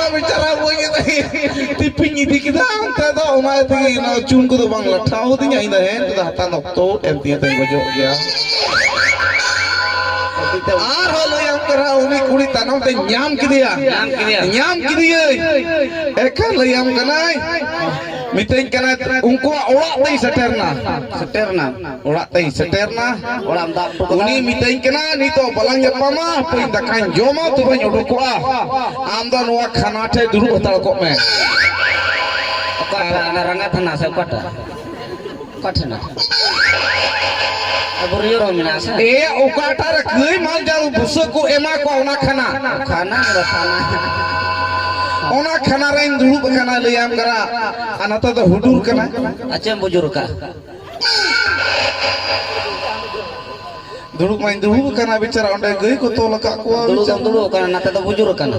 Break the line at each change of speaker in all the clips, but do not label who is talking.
anta bicara begitu tiping ini kita anta tahu mana tinggi na cun kudu bang latau tinya ina hen kita hatan okto entinya teng bojok ya Arholo yang kera uni kuri tanam teh nyam kidia ekan layam kanai miteng kana ungko orak teh seterna orak teh seterna
orang tak
uni miteng kana nito balang japama pindakan joma tu banyak udukoa amdan wa khana teh dulu hotel kok me
anak rangat tanah saya kata Aburiyo minasa.
Ukatar gai mal jalu busuku ema ko ona khana
rasana.
Ona khana rain dulu khana liam kara anata to hudur kana.
Acem bujur ka.
Dulu main dulu kana bicara onde gai ko to laka ko.
Dulu kana nata to bujur kana.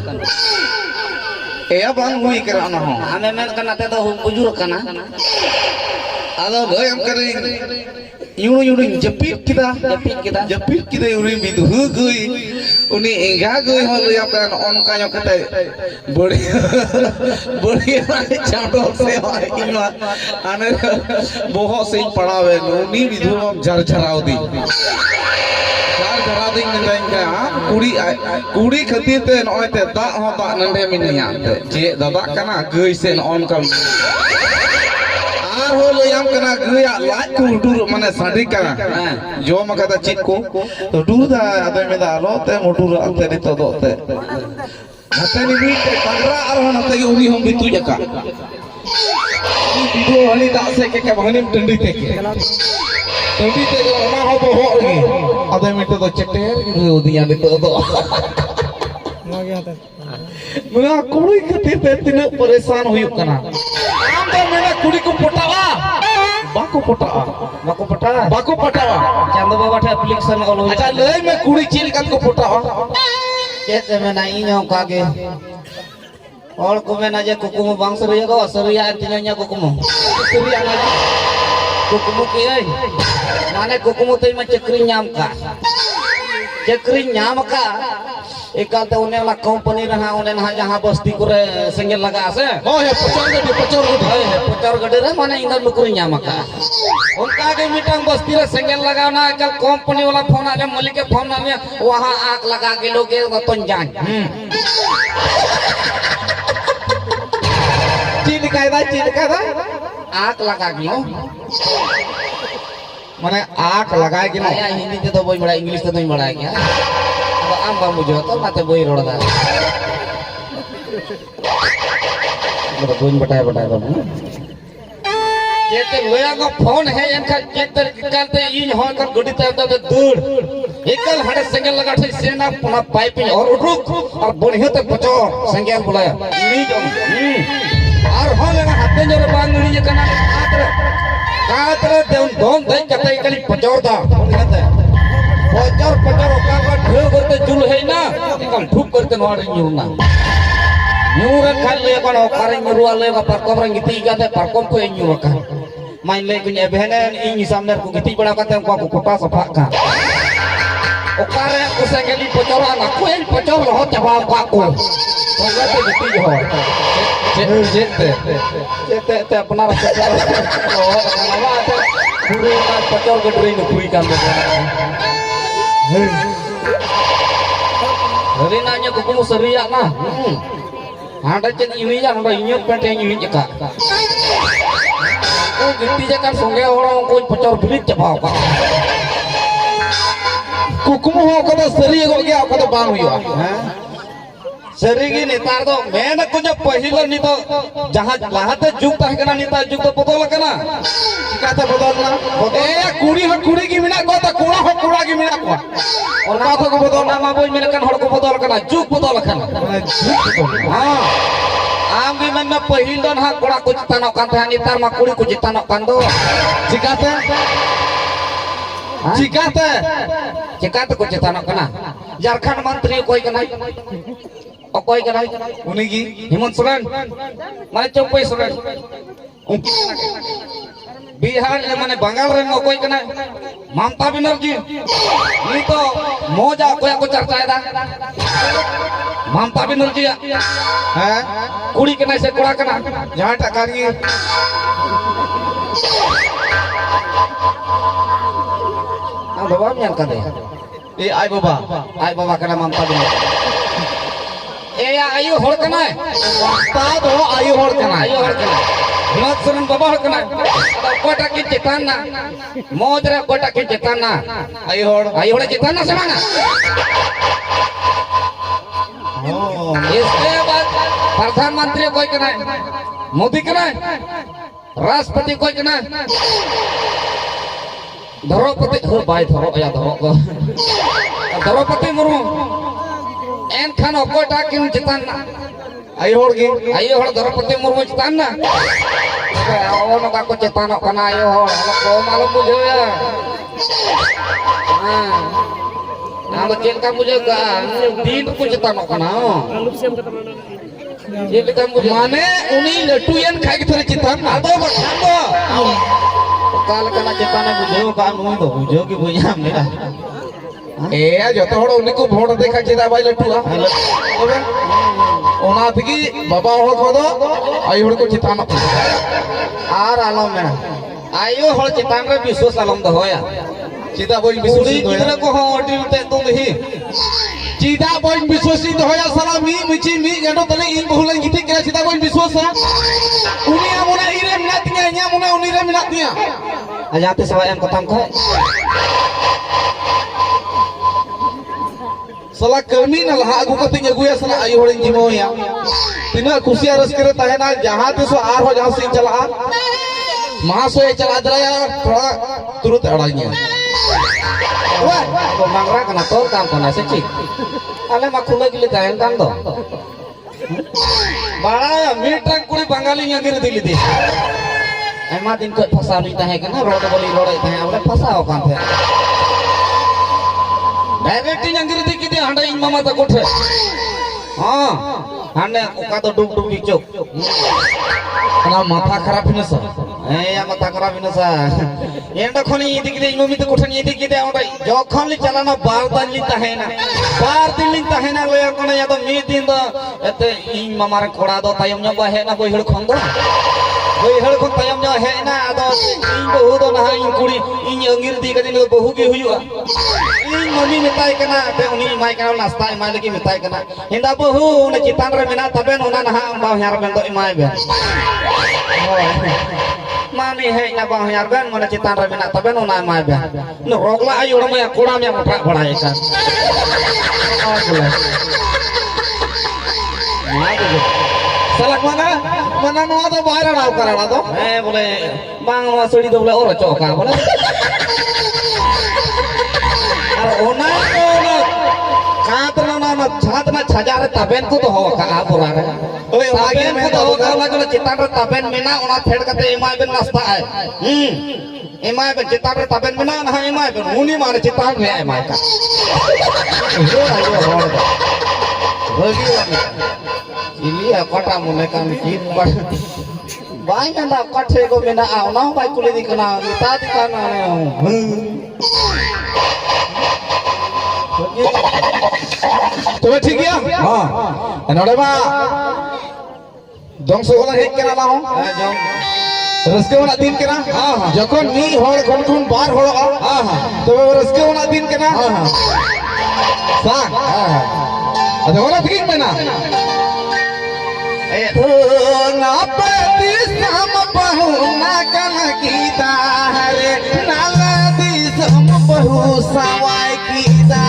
Bang hui kara ona ho.
Ame men kana nata to bujur kana.
Ado gai am kare Yuru jepit kita yuri bidu hui uni enggak gue hal yang kan on kanyo kata beri candol sewa ini ane bohong sih padawe uni bidu jar di nendengka kuri khatir te noi te da ho da nende minya je dada kana gue sen on kam holo yang kena gaya laku dur mana sadika jo makata cikku to dur da ada meda ro te modur ate ni to te hate ni bi te pagra arhan hate uni hom bitu jaka bidu hali da se ke bhanim tandi te ona ho boho ni ada meta to cheter ni udiya ni to Mula kuri khatir te tina paresan huyuk kana amda mena kuri ko potawa bako potawa
Chando baba tha application olo
acha lei me kuri chil kan ko potawa
chet mena inyo kage और को में ना जे कुकुम बांग सरिया को सरिया अंतिnya कुकुम सरिया ना कुकुम की है माने कुकुम ते में चक्री nyam का एकल ते उन्हें ला कंपनी रहा उन्हें ना जहां बस्ती करे संगे लगा से
oh ya
पचर गडे रे माने इंदर नुकरी nyam का उनका के मिटंग बस्ती रे संगे लगा ना एकल कंपनी वाला फोन आले मालिक के फोन आले वहां आग लगा के लोग तो जान
चीन कायदा
आग लगा गियो
माने आग लगाए कि
या हिंदी ते तो बोई बड़ा इंग्लिश ते नहीं बड़ा क्या अब आम बा मुझे तो नाते बोई रोड़ा मतलब बोई बताए तो जेते लोया को फोन है इनका जेते निकालते इन हो कर गुडी ते दूर एकल हड़े संगल लगा थे सेना पुना पाइपिंग और रुक और बढ़िया ते बचो संगल बुलाया और हो लेना हाथे जोर बांगड़ी जे कना कातरे देन दोन दई कते कली पचोरदा पचोर ओका का ढेर करते जुल है ना एकल ठुक करते नोड़ी न्यूना न्यूरे खाल ले कोन ओकारे न्यूरुआ ले का परकम रंग गीती गाते परकम को न्यूर का माइन ले कुnya behenen ing सामने को गीती बड़ा करते को कोटा सफा का ओकारे उसंगली पचोर ना कोई पचोर हो चबा का को होगा तो गीती हो जेते अपना पचोर नवा ते पूरे का पचोर गडरी न पूरी काम दे hari nanya kuku seriak nah ada cek ini ya ada ini pete ini jeka oh gitu je kan songe orang ko pecor bilik cepat pak
kuku mau kata seriak kok ya kata bang huyuk
seri gini tar to mena kunya pahila ni to jahat lahate juk tah kana ni ta juk to botol kana
kata bodol na kuri ki mina ko ta kura ki mina ko
और माथो को बदल ना बोई मेरे कन हड़ को बदल कना जुग बदल कना हां आम भी मन में पहिल दन हा कोड़ा को चितानो कान था नितार मा कुड़ी को चितानो कान दो चिकाते को चितानो कना झारखंड मंत्री कोई कना कोई कना
उनी की
हेमंत सोरेन माने चौपई सोरेन बिहार माने बंगाल रे कोई कना ममता बनर्जी नी तो मौजा कोया को चर्चाएदा ममता बनर्जी
हैं
कुड़ी कना से कोड़ा कना
जहां टकारी
आ बाबा मियां कदे
ए आई बाबा
कना ममता बनर्जी ए आयु होड़ कना
ता दो आयु होड़ कना
हिमत सरन बाबा होड़ कना कोटा की चेतान ना मौज रे कोटा की चेतान ना
आयु होड़
चेतान ना समाना
ओ
इसके बाद प्रधानमंत्री कोई कना मोदी कना राष्ट्रपति कोई कना द्रौपदी हो भाई द्रौपदी मुर्मू एन खान कोटा की चेतान ना
आयु होड़
द्रौपदी मुर्मू चेतान ना ono kako cetano kana ayo ko malam bujeu ya ando cen kamu juga din ku cetano kana cen kamu
माने उनी लटुयन खाई के थोड़े चितान
ado bakando kal kana cetano bujeu ka nu to bujeu ki bujam mera
ए जतो होड़ उनी को vote देखा चिता भाई लटुआ ओना थकी बाबा होड़ को दो आयु होड़ को चितान
आर आलम में आयो हल चितान रे विश्वास आलम द होया
चिता बोल
कुड़ी
विश्वसित
गिदरा को हो ओटी ते तुम ही
चिता बोल विश्वसित होया साला मी मिची मी गडो तले इन बहुला गिटी केला चिता बोल विश्वास उनी आमुना इरे मिनातिया nya मुना उनी रे मिनातिया
आजाते सवा एम कथम को
साला कर्मी न लहा अगु कतिन अगुया साला आयु होड़ जिमोया तिना खुशिया रस्के रे तहेना जहां तिसो आर हो जहां से चला महासोय चला दराया थोड़ा तुरंत अड़ाइया
wah ko mangra kana tor kam kana seci ale ma khule gile tahen kan do bala mitra kuri bangali ngir dili di ema din ko phasa ni tahe kana rod boli lodai tahe awle phasa ho kan the direct ngir di kiti handa in mama ta kotre ha handa ka to dub dub dicok
kana माथा खराब न सा
या माथा खराब न सा and खनी इदी किदे इममी तो कोठन इदी किदे ओंडा जखन li चलाना 12 दिन li tahena 12 दिन li tahena ले कोने या तो मी दिन दो एते इन मामार कोड़ा दो तायम nya bahena boihड़ खन दो boihड़ खन तायम nya हेना आदो इन बहु दो ना इन कुड़ी इन अंगीर दी कदिन बहु की हुयुआ इन मम्मी मिताय कना ते उनी माय कना नास्ता इमाय लगी मिताय कना हिंदा बहु ने चितान रे मेना तबेन ओना ना बा यार बेन दो EMI bay mami he na bang yar ben mana citan ra bina taben ona ma be no rogla ayo ra ya kura me motra bada ya kan
साला mana mana no तो बाहर आव कराना तो
बोले bang ma sodi do बोले और चौका बोले अरे ओना ओना कातना ना छात ना छजार तबेन को तो हो का बोला रे ओए आगे में तो हो का जो चितान रे तबेन मेना ओना फेड कते इमाय बेन नास्ता है इमाय बेन चितान रे तबेन मेना ना इमाय बेन मुनी मारे चितान रे इमाय का रोगी ini ya kota menekan kita banyak tak kacau ko mena awna baik kulit dikena kita dikena
तो ठीक है हां नोडे बा दंग सोला हेक केना ला हो रस्के वाला दिन केना हां जखन मी होड़ कोन बार होड़ हां तबे रस्के वाला दिन केना हां सा अदे वाला ठीक में ना ना पति सम बहु ना कन कीता हरे नाला दी सम बहु सवाई कीता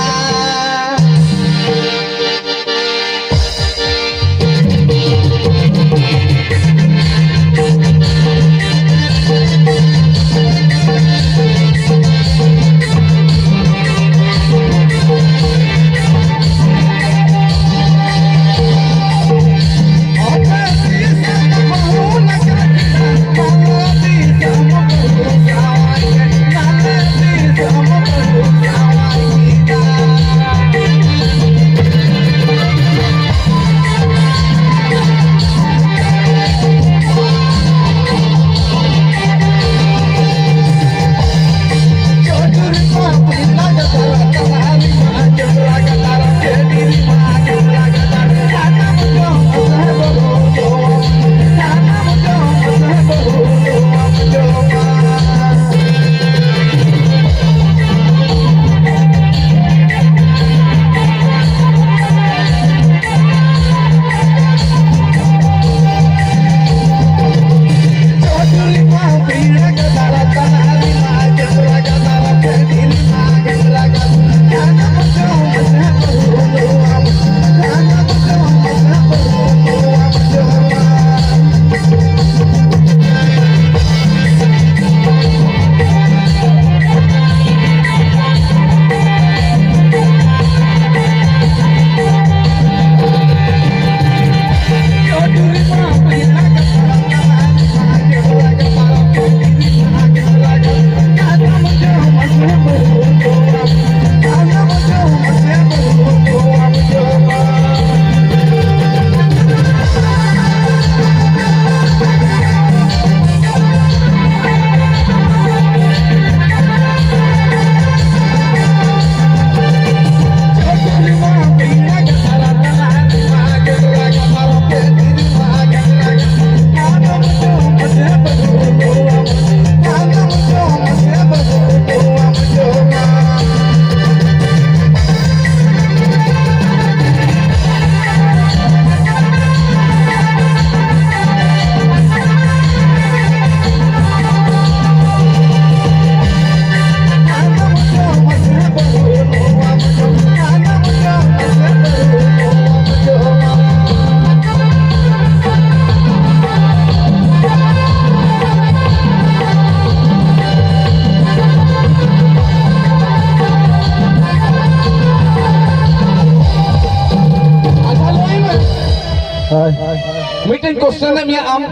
मीटिंग क्वेश्चन है मिया आम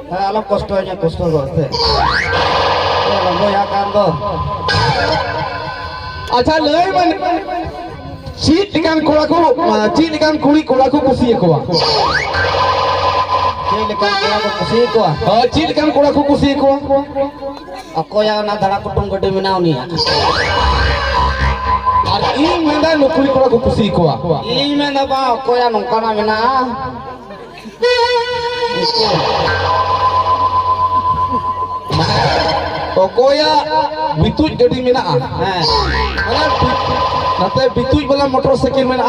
alam kostonya kosto gote alam boya kan do
अच्छा लय मन चीट कान कोड़ा को चीट कान कुड़ी कोड़ा को कुसी को
cile kan ko kusi ko
चीट कान कोड़ा को कुसी को
ako ya na dara kutung gede minau ni
और ई मेंदा नौकरी कोड़ा को कुसी को
ini mena ba ako ya nungka na mina
कोया बितुज गड़ी में ना नते बितुज वाला मोटरसाइकिल में ना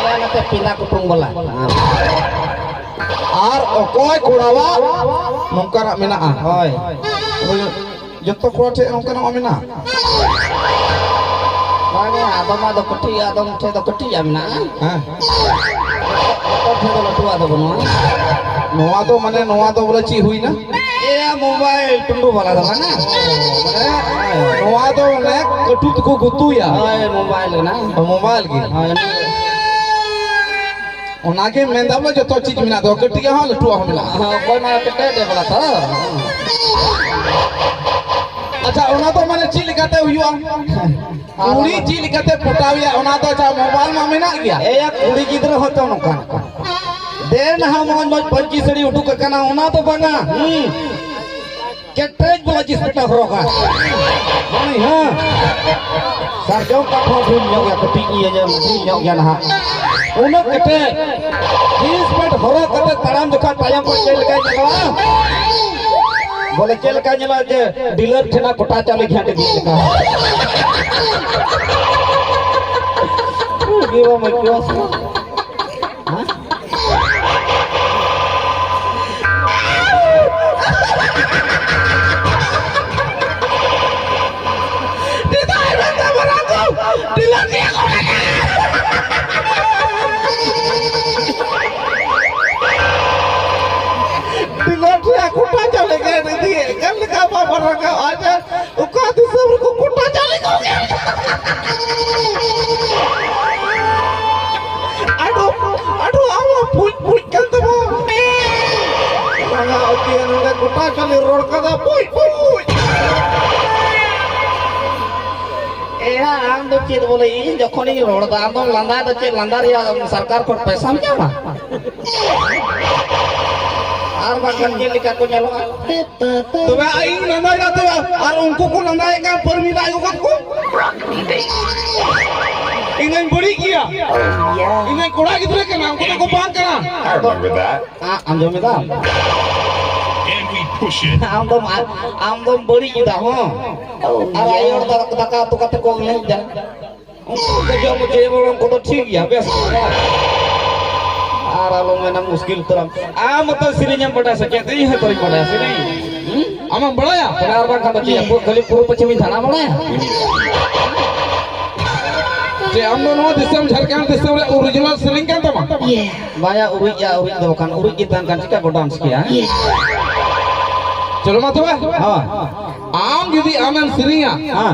ya nate pindah kutung bola
और कोय कोड़ावा नौकरा में ना
hoy
जत्तो कोड़ा थे नौकरा में ना
mane adom ado keti adom the do keti ya mina
हां
to the do latu ado bono
नोवा तो बोले ची हुई ना
ya mobile tundu bola do na
नोवा तो ने कटुत को गुतु या
hoy mobile na
मोबाइल की
hoy
ओनाके मेंदा में जतो चीज मिला दो कटिया हां लटुआ मिला
koy ma kete de bola to
अच्छा ओना तो माने ची लिखाते हुआ कुड़ी ची लिखाते फटाविया ओना तो अच्छा मोबाइल में मिला गया
ya kuri gidra hoto nongka den ha moj panci sari uduk kana ona to banga ketej bola jis peta horoka mani ha sarjau ka phun nyok ya keti iya je nyok ya na uno kete jis pet horok kate taram jokha tayam ko chel ka jala बोले चल का जला जे dealer ठेना Kota चाले घाटे दी का गिवा मैं क्यों हां
दिदाई बंदा बना को दिला दिया को दिला कोटा चले गए नहीं कल का बाबा रखा आज उका सब को कोटा चले गए aduh Allah puy kan tuh mana oke nunggu kota kali roll kata puy
am do chit bole in jokhoni rod da am landa do che landa ya sarkar ko paisa mi jama ar bakan je lika ko nyalo
तो मैं आई नंदा जाते हैं और उनको को नंदा एक काम पर मिला आयो को इन्हें बड़ी किया इन्हें कोड़ा कितने का नाम को बांध करना
I remember that.
am do mi da
And we push it.
am do boli kita ho ar ayor da ka to kate ko ngai da ke jo mo je mo ko to thik ya bes ar alo mena muskil teram am to sirinya pada sakit ini है तोरी pada sini
हम बड़ा या
benar bang kata dia kali puru pachimi thana mana ya
जे हम दोनों दिसम झारखंड दिसम रे original selling kan तमा
baya urik do kan urik kita kan sika ko dance kiya
चलो मत बा
ha
आम यदि आमन सिरिया
ha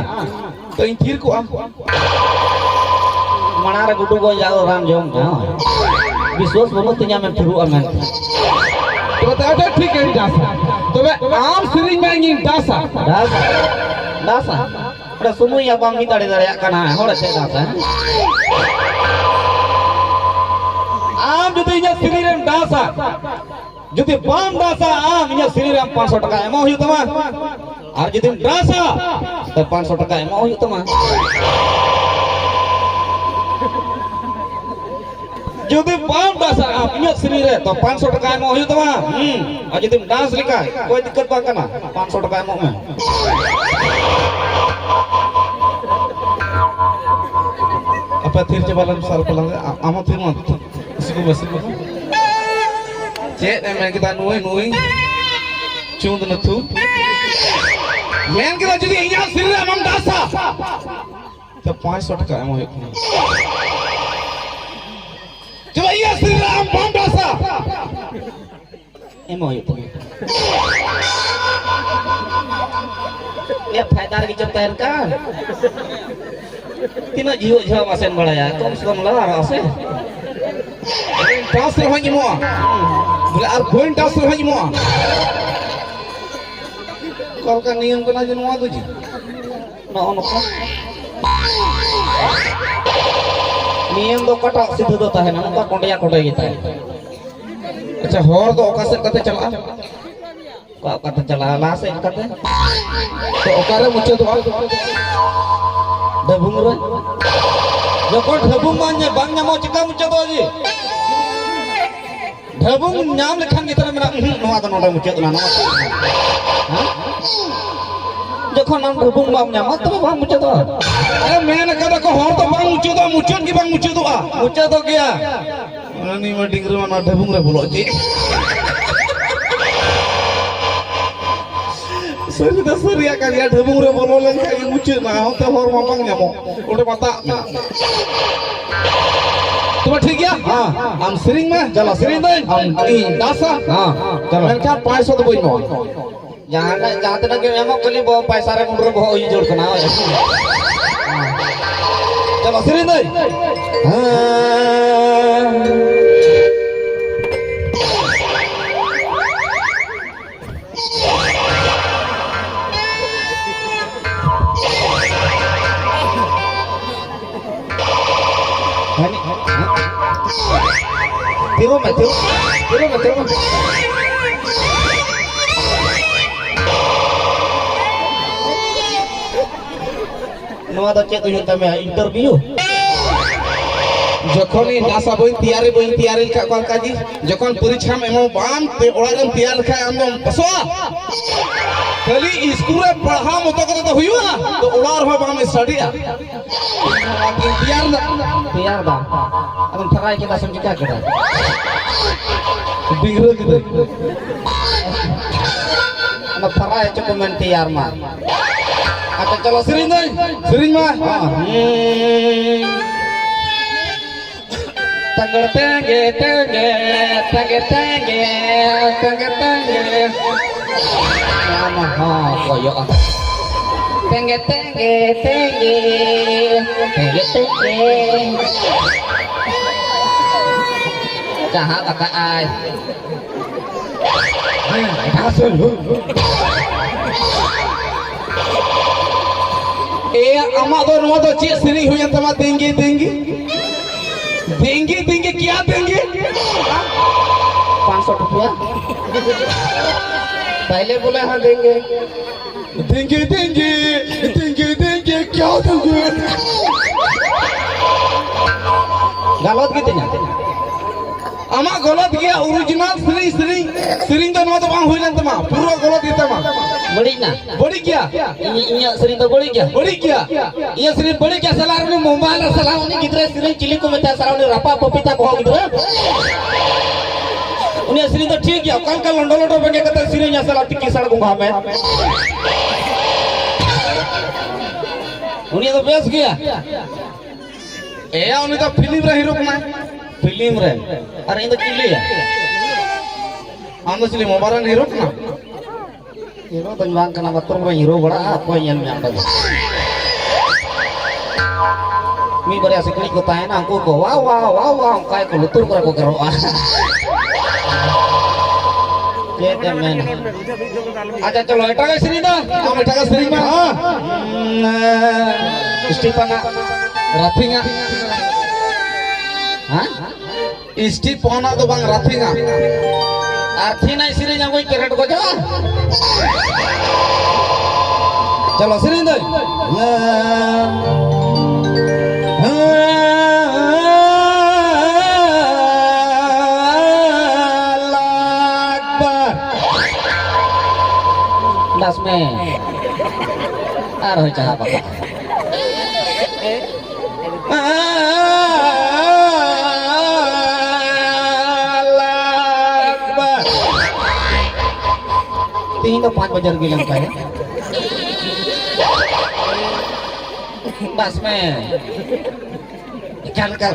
तो इन तीर को आम
mana re gudu go jao ram jom विश्वास बनो तिnya men thuru amen
तो बता ठीक है दासा तो वे आम सिरिंग में इन दासा
dasa ada sumu ya bang mi dare dare kana hore se dasa am jodi nya siriram dasa jodi bam dasa am nya siriram 500 taka emo hiu tama ar jodi dasa to 500 taka emo hiu tama jodi bam dasa am nya sirire to 500 taka emo hiu tama ar jodi das lika koi dikkat ba kana 500 taka emo me
apa tir coba sar pelang amo tir mot siku basiku cek men kita nuai chung tu tu men kita jadi inya sirre amam dasa तो 500 टका ammo है coba iya sirre am bam dasa
emo itu ya फायदा की चलता kan तीनों जियो जियो मासेन बड़ा ya कम से कम ला रहा से
ᱴᱟᱥ ᱨᱮᱦᱚᱸᱧ ᱮᱢᱚᱜᱼᱟ ᱵᱚᱞᱮ ᱟᱨ ᱵᱟᱹᱧ ᱴᱟᱥ ᱨᱮᱦᱚᱸᱧ ᱮᱢᱚᱜᱼᱟ ᱚᱠᱟ ᱞᱮᱠᱟ ᱱᱤᱭᱚᱢ ᱠᱟᱱᱟ ᱡᱮ ᱱᱚᱣᱟ ᱫᱚ ᱡᱮ
ᱱᱚᱜᱼᱚ ᱱᱚᱝᱠᱟ ᱱᱤᱭᱚᱢ ᱫᱚ ᱚᱠᱟᱴᱟᱜ ᱥᱤᱫᱷᱟᱹ ᱫᱚ ᱛᱟᱦᱮᱱᱟ ᱱᱚᱝᱠᱟ ᱠᱚᱸᱰᱮᱭᱟ ᱠᱚᱸᱰᱮ ᱜᱮ ᱛᱟᱦᱮᱱᱟ
ᱟᱪᱪᱷᱟ ᱦᱚᱲ ᱫᱚ ᱚᱠᱟ ᱥᱮᱫ ᱠᱟᱛᱮ ᱪᱟᱞᱟᱜᱼᱟ
ᱚᱠᱟᱛᱮ ᱪᱟᱞᱟᱜᱼᱟ ᱞᱟᱦᱟ ᱥᱮᱫ ᱠᱟᱛᱮ
ᱛᱚ ᱚᱠᱟᱨᱮ ᱢᱩᱪᱟᱹᱫᱚᱜᱼᱟ
ᱰᱟᱵᱩᱝ ᱨᱮ ᱡᱚᱠᱷᱚᱱ ᱰᱟᱵᱩᱝ ᱵᱟᱝ ᱧᱟᱢᱚᱜ ᱪᱤᱠᱟ ᱢᱩᱪᱟᱹᱫᱚᱜᱼᱟ ᱡᱮ ᱰᱟᱵᱩᱝ ᱧᱟᱢ ᱞᱮᱠᱷᱟᱱ ᱜᱮ ᱛᱟᱦᱚᱞᱮ ᱢᱮᱱᱟ ᱱᱚᱣᱟ ᱫᱚ ᱱᱚᱰᱮ ᱢᱩᱪᱟᱹᱫ ᱮᱱᱟ ᱱᱚᱣᱟ जखन हम ढबुंग बाम ᱧᱟᱢᱟ तबे बाम मुचादोआ
अरे मेन कदा को हर तो बांग मुचादोआ मुचाद की बांग मुचादोआ
मुचादो गया
अनि मा डिंगरे मा ढबुंग रे बोलो जी सरी द सरिया का या ढबुंग रे बोलो लेन का मुचाद ना होते हर मा बांग ᱧᱟᱢो ओटे पता तो ठीक है हां हम सिरिंग में चलो सिरिंग दे हम दासा हां चलो मेन का 500 तो बोइनो
जहाँ तक के एमो कली बो पैसा रे मुंडरे बो ई जोड़ कना
चलो सिरिंग दे
तिरो में नवा तो चेक हुई तमे इंटरव्यू
जखन नासा बई तैयारी का कोलका जी जखन परीक्षा में एमो बाम ते ओड़ागन तैयार खा आंदम पसवा खाली स्कूल रे पढ़ा मतो कत तो हुआ तो ओड़ार हो बाम स्टडीया
तैयार दा अब फराई के समझ क्या करा
बिगड़ के
अब फराई चको में तैयार मार अच्छा चलो
सिरिंज में
तंगड़ तेंगे तेंगे तेंगे तेंगे तेंगे तेंगे nama koyo तेंगे तेंगे तेंगे तेंगे तेंगे जहाँ कata ai
अमा दो नवा दो चे सिरिंग हुई तमा देंगे क्या देंगे
500 रुपया पहले बोले हाँ देंगे
क्या देंगे
गलत कितने जाते
अमा गलत गया ओरिजिनल सिरिंग तो नवा तो बांग हुई लन तमा पूरा गलत गया तमा बड़ी क्या
ये सरी तो बड़ी क्या ये सरी बड़ी क्या सलाह ने मोबाइल सलाह ने कितने सरी चिली को में सलाह ने रपा पपीता को कितने उन्हें सरी तो ठीक है कल लंडो बगे कते सरी ने सलाह टिक्की सड़ गुंगा में उन्हें तो बेस गया
ए उन्हें तो फिल्म रे हीरो कना
फिल्म रे अरे इन तो चिली है
हम तो चिली मोबाइल हीरो कना
हीरो बनवान कना बतुर में हीरो बड़ा कोई यन में आंदा मी बड़े सिकड़ी को ताए ना हमको को वाह काय को लुतुर को करो कहते मैं अच्छा चलो एटा का श्री दा
हम एटा का श्री में हां
स्टीफना
राथिंगा
हां
स्टीफना तो बांग राथिंगा
आर्थी नहीं श्री ना कोई कैरेट को जा चलो श्री दे दस में आ रहे चाह बाबा तीन तो 5 बजे की लंका है बस में चल कर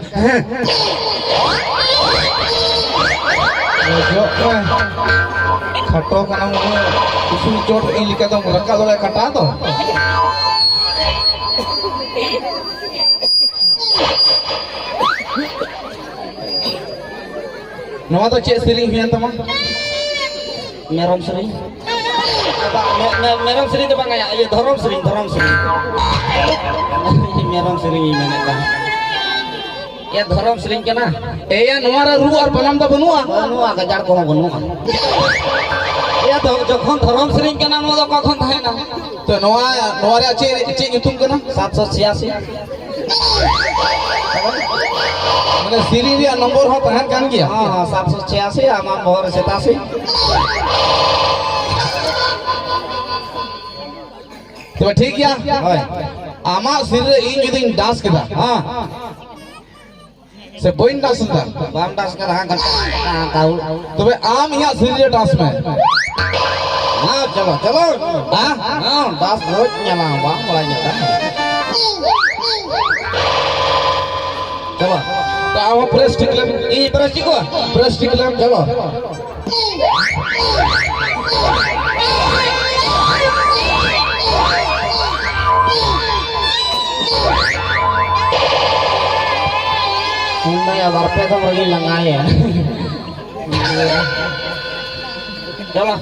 खटो कना मुने कुसुम चोट इन लिका तो रक्का दो कटा दो Nama tu cek sering hian teman.
Merom sering. Merom sering tu bang ya, ya dhorom sering. Merom sering ini mana kan? Ya dhorom sering kena.
Ya nama ru ar banam dah benua.
Benua kejar kau benua. Ya jokon dhorom sering kena nama tu kakon thay na.
Tu nama dia cek nyutum kena.
786.
Mana siri dia nombor hot tahan kan kia.
हाँ 786 आमा मोहर 87
तो ठीक या
ओए
आमा सिर इन जुदी dance किया
हाँ
से बोइन डांस था
बाम डांस कर हाँ कर ताऊ
तो वे आम यहाँ सिर डांस में
हाँ चलो हाँ डांस रोज nyala bang mulai nyala चलो
तो आवा प्रेस टिकलम
ini berarti gua
प्रेस टिकलम
चलो ini ya warpe tuh lagi lengai ya चलो